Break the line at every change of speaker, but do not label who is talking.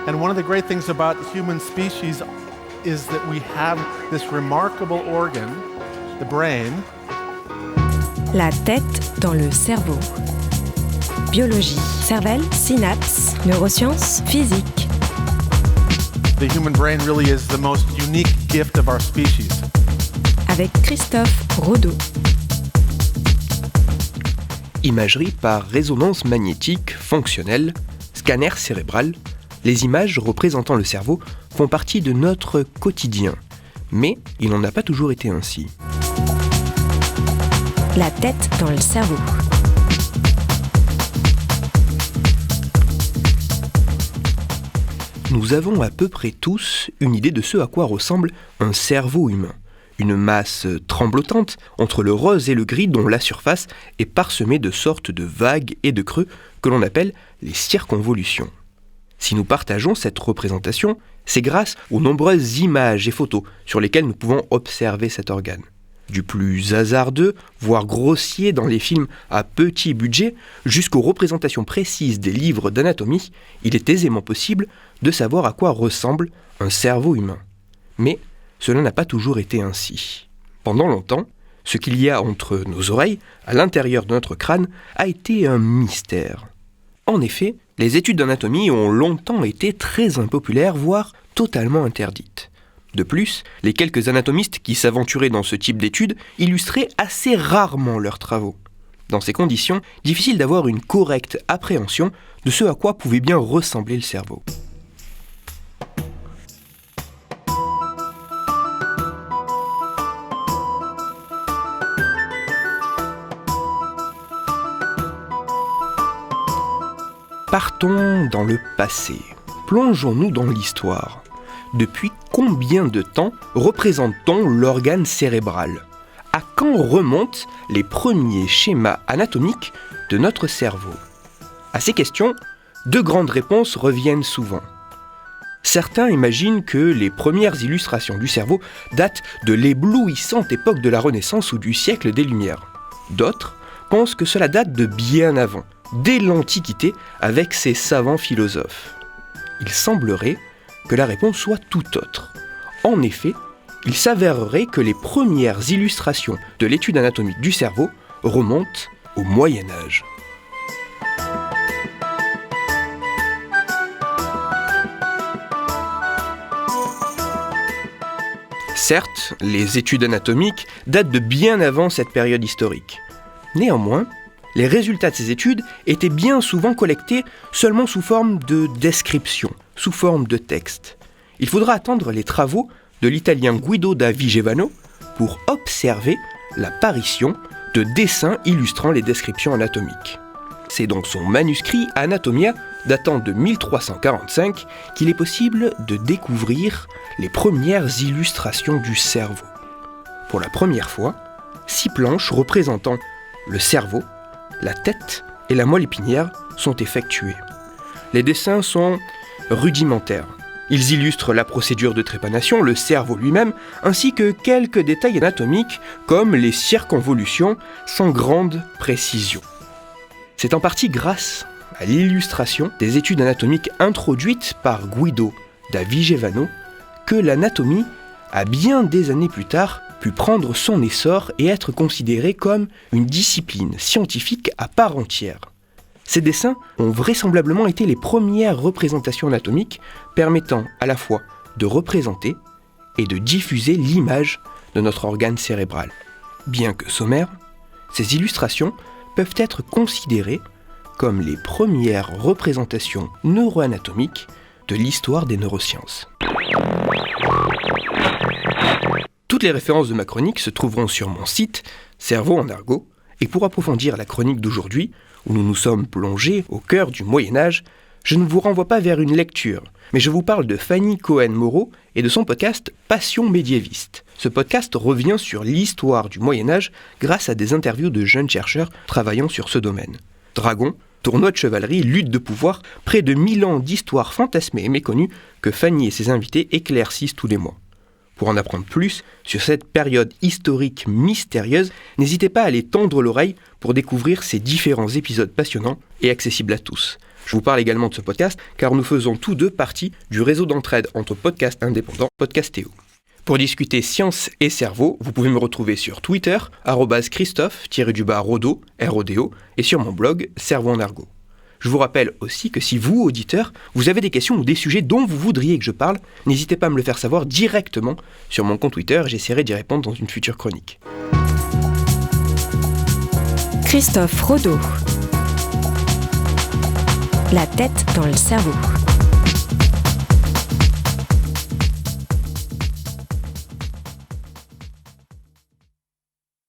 And one of the great things about human species is that we have this remarkable organ, the brain.
La tête dans le cerveau. Biologie, cervelle, synapses, neurosciences, physique.
The human brain really is the most unique gift of our species.
Avec Christophe Rodeau.
Imagerie par résonance magnétique fonctionnelle, scanner cérébral, les images représentant le cerveau font partie de notre quotidien. Mais il n'en a pas toujours été ainsi.
La tête dans le cerveau.
Nous avons à peu près tous une idée de ce à quoi ressemble un cerveau humain. Une masse tremblotante entre le rose et le gris dont la surface est parsemée de sortes de vagues et de creux que l'on appelle les circonvolutions. Si nous partageons cette représentation, c'est grâce aux nombreuses images et photos sur lesquelles nous pouvons observer cet organe. Du plus hasardeux, voire grossier dans les films à petit budget, jusqu'aux représentations précises des livres d'anatomie, il est aisément possible de savoir à quoi ressemble un cerveau humain. Mais cela n'a pas toujours été ainsi. Pendant longtemps, ce qu'il y a entre nos oreilles, à l'intérieur de notre crâne, a été un mystère. En effet, les études d'anatomie ont longtemps été très impopulaires, voire totalement interdites. De plus, les quelques anatomistes qui s'aventuraient dans ce type d'études illustraient assez rarement leurs travaux. Dans ces conditions, difficile d'avoir une correcte appréhension de ce à quoi pouvait bien ressembler le cerveau. Partons dans le passé. Plongeons-nous dans l'histoire. Depuis combien de temps représente-t-on l'organe cérébral ? À quand remontent les premiers schémas anatomiques de notre cerveau ? À ces questions, deux grandes réponses reviennent souvent. Certains imaginent que les premières illustrations du cerveau datent de l'éblouissante époque de la Renaissance ou du siècle des Lumières. D'autres pensent que cela date de bien avant, dès l'Antiquité, avec ses savants philosophes. Il semblerait que la réponse soit tout autre. En effet, il s'avérerait que les premières illustrations de l'étude anatomique du cerveau remontent au Moyen Âge. Certes, les études anatomiques datent de bien avant cette période historique. Néanmoins, les résultats de ces études étaient bien souvent collectés seulement sous forme de description, sous forme de texte. Il faudra attendre les travaux de l'italien Guido da Vigevano pour observer l'apparition de dessins illustrant les descriptions anatomiques. C'est dans son manuscrit Anatomia, datant de 1345, qu'il est possible de découvrir les premières illustrations du cerveau. Pour la première fois, 6 planches représentant le cerveau, la tête et la moelle épinière sont effectuées. Les dessins sont rudimentaires. Ils illustrent la procédure de trépanation, le cerveau lui-même, ainsi que quelques détails anatomiques comme les circonvolutions sans grande précision. C'est en partie grâce à l'illustration des études anatomiques introduites par Guido da Vigevano que l'anatomie a bien des années plus tard pu prendre son essor et être considérée comme une discipline scientifique à part entière. Ces dessins ont vraisemblablement été les premières représentations anatomiques permettant à la fois de représenter et de diffuser l'image de notre organe cérébral. Bien que sommaires, ces illustrations peuvent être considérées comme les premières représentations neuroanatomiques de l'histoire des neurosciences. Toutes les références de ma chronique se trouveront sur mon site, Cerveau en argot, et pour approfondir la chronique d'aujourd'hui, où nous nous sommes plongés au cœur du Moyen-Âge, je ne vous renvoie pas vers une lecture, mais je vous parle de Fanny Cohen-Moreau et de son podcast Passion médiéviste. Ce podcast revient sur l'histoire du Moyen-Âge grâce à des interviews de jeunes chercheurs travaillant sur ce domaine. Dragons, tournois de chevalerie, lutte de pouvoir, près de 1000 ans d'histoires fantasmées et méconnues que Fanny et ses invités éclaircissent tous les mois. Pour en apprendre plus sur cette période historique mystérieuse, n'hésitez pas à aller tendre l'oreille pour découvrir ces différents épisodes passionnants et accessibles à tous. Je vous parle également de ce podcast car nous faisons tous deux partie du réseau d'entraide entre podcasts indépendants Podcastéo. Pour discuter science et cerveau, vous pouvez me retrouver sur Twitter, @Christophe_Rodo, R-O-D-O, et sur mon blog Cerveau en argot. Je vous rappelle aussi que si vous, auditeurs, vous avez des questions ou des sujets dont vous voudriez que je parle, n'hésitez pas à me le faire savoir directement sur mon compte Twitter et j'essaierai d'y répondre dans une future chronique.
Christophe Rodo. La tête dans le cerveau.